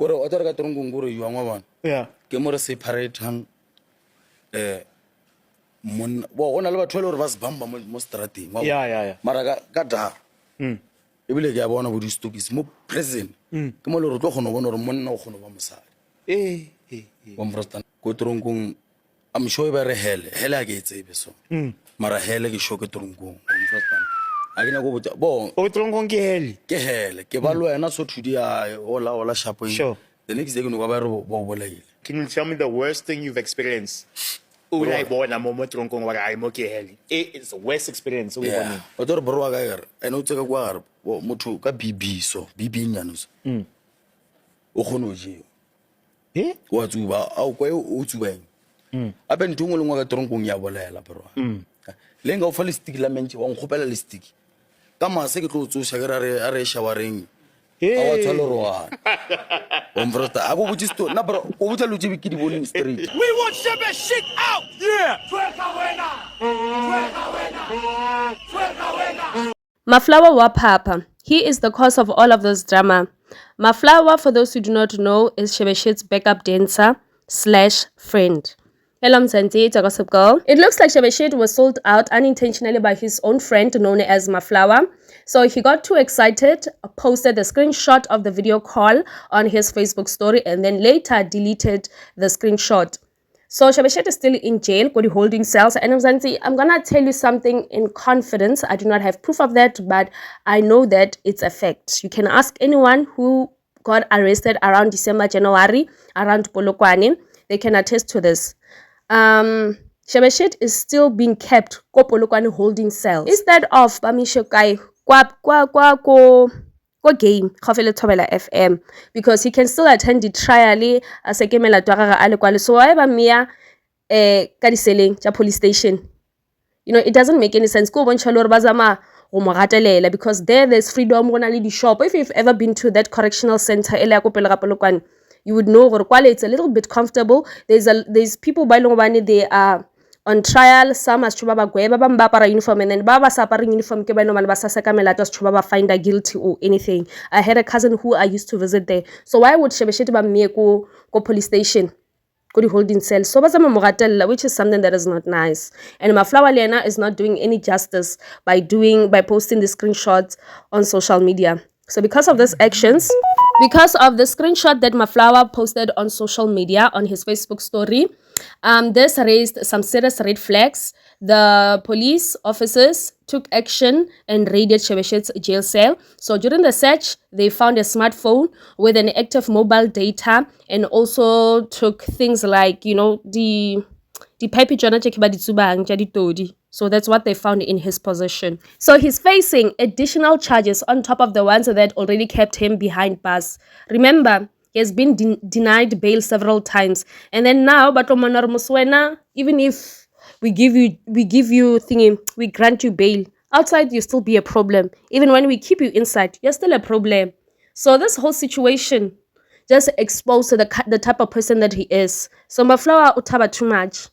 kore o tsere ka tronkong gore yo ngwa bana Yeah. ke mo re separatang mon bo ona le batho le gore ba se bamba mo strateng Yeah. mara ka da ebile ke a bona bo di stokis mo prison ke mo le re tlo gona bona gore monna o gona ba mosadi wa mfrostan ko tronkong I'm sure ba re hele a ke tsebe so mara hele ke sho ke tronkong mfrostan a ke na go botsa bo O tronkong ke heli. ke ba lo wena so thudi ya ola shapo Sure. the next day ke no ba re bo bolaile. Can you tell me the worst thing you've experienced? O la bona mo tronkong wa ga mo ke heli. It's the worst experience o bona. o tore bro wa ka ere ene o tseka kwa gare motho ka BB nyano so o kgone o jeo wa tsuba a o kwa o tsubeng a ben ntungwe lengwe ka tronkong ya bolela bro le nga o fa le stick la mentse wa nkgopela le stick ka mase ke tlo tsosa ke a re shawareng a wa tshwalo roana o mfrosta a go botse story na bro o botsa lo tse ke di bone street. We want Shebe shit out. Yeah. Maflawa wa Papa. He is the cause of all of this drama. Maflawa, for those who do not know, is Shebeshit's backup dancer / friend. Hello, Mzanti, it's a gossip girl. It looks like Shebeshit was sold out unintentionally by his own friend known as Maflawa. So he got too excited, posted a screenshot of the video call on his Facebook story, and then later deleted the screenshot. So Shebeshit is still in jail, got holding cells. And I'm gonna tell you something in confidence. I do not have proof of that, but I know that it's a fact. You can ask anyone who got arrested around December, January, around Polokwane. They can attest to this. Shebeshit is still being kept ko Polokwane holding cells. Instead of Bamishokai ko game Khafele Thobela FM, because he can still attend the trial as a kemela twagara ale kwale. So why ba mia ka di selling ja police station? You know, it doesn't make any sense. Ko bontsha le bazama go mo gatelela, because there's freedom gona le di shop. If you've ever been to that correctional center ele go pele ga Polokwane, you would know gore kwale it's a little bit comfortable. There's people by longobane they are on trial. Some as chuba ba gweba ba mbapara uniform, and then baba saparing uniform ke ba no man ba sasakamela just chuba ba find guilty or anything. I had a cousin who I used to visit there. So why would Shebeshit ba me go police station go the holding cell? So bazama mogatella, which is something that is not nice. And Maflawa Lena is not doing any justice by posting the screenshots on social media. So because of these actions, because of the screenshot that Maflawa posted on social media on his Facebook story, this raised some serious red flags. The police officers took action and raided Shebeshit's jail cell. So during the search, they found a smartphone with an active mobile data, and also took things like, you know, the pipe. So that's what they found in his possession. So he's facing additional charges on top of the ones that already kept him behind bars. Remember, he has been denied bail several times. And then now, Batomanar Muswena, even if we grant you bail, outside you still be a problem. Even when we keep you inside, you're still a problem. So this whole situation just exposed the type of person that he is. So Maflawa utaba too much.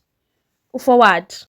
For what?